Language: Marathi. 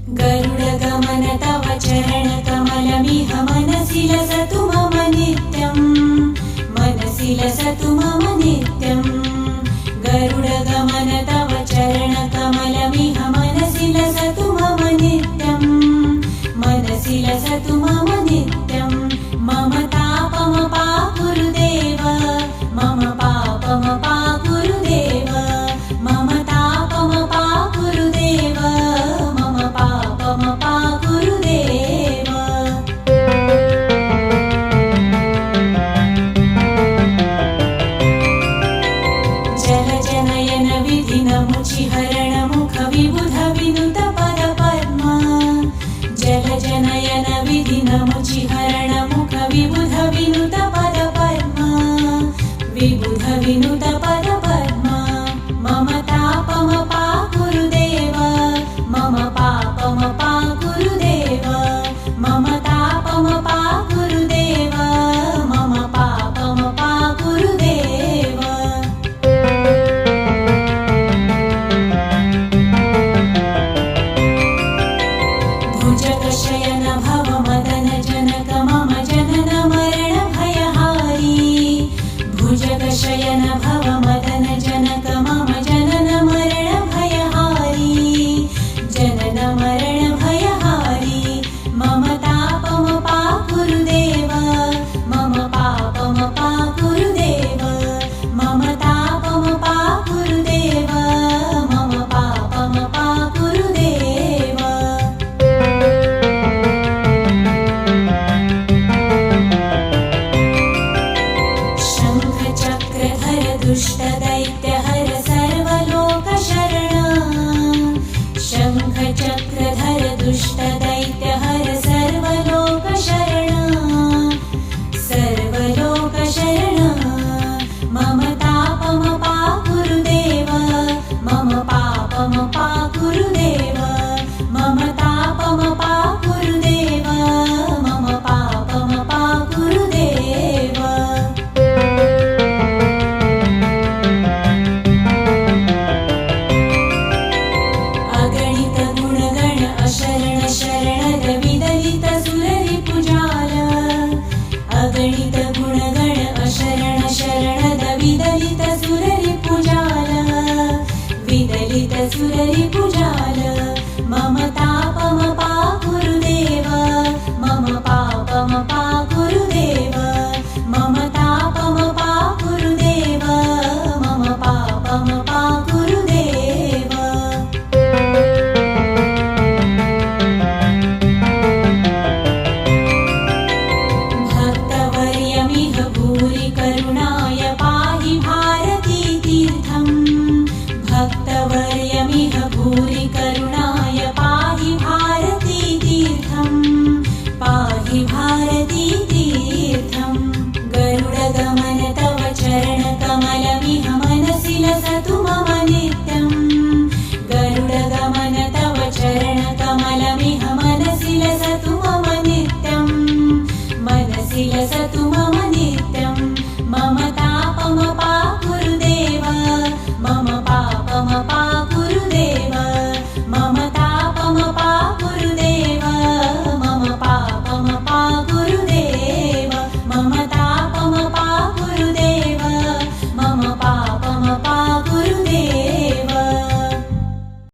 गरुडगमन तव चरणकमलमिह मनसि लसतु मम नित्यं, मनसि लसतु मम नित्यं। गरुडगमन तव चरणकमलमिह मनसि लसतु मम नित्यं, मनसि लसतु मम नित्यं। मम तापमपाकुरुदेव, मम पापमपाकुरुदेव, मम तापमपाकुरुदेव, मम पापमपाकुरुदेव। जलजनयन विधिनमुचिहरण मुख विबुध विनुत पद पद्मा, जलजनयन विधिनमुचिहरण मुख विबुध विनुत पद पद्मा, विबुध विनुत पद पद्मा। मम तापमपाकुरुदेव, मम पापमपाकुरुदेव, मम तापमपाकुरुदेव, मम पापमपाकुरुदेव। भुजगशयन भव मदन जनक मम जनन मरण भयहारी, भुजगशयन भव मदन जनक मम जनन मरण भयहारी, जनन मरण भयहारी। मम तापमपाकुरुदेव, मम पापमपाकुरुदेव, मम तापमपाकुरुदेव, मम पापमपाकुरुदेव। शङ्खचक्रधर दुष्टदैत्यहर सर्वलोकशरण, शङ्खचक्रधर दुष्टदैत्यहर सर्वलोकशरण, सर्वलोकशरण। मम तापमपाकुरुदेव, मम पापमपाकुरुदेव, मम तापमपा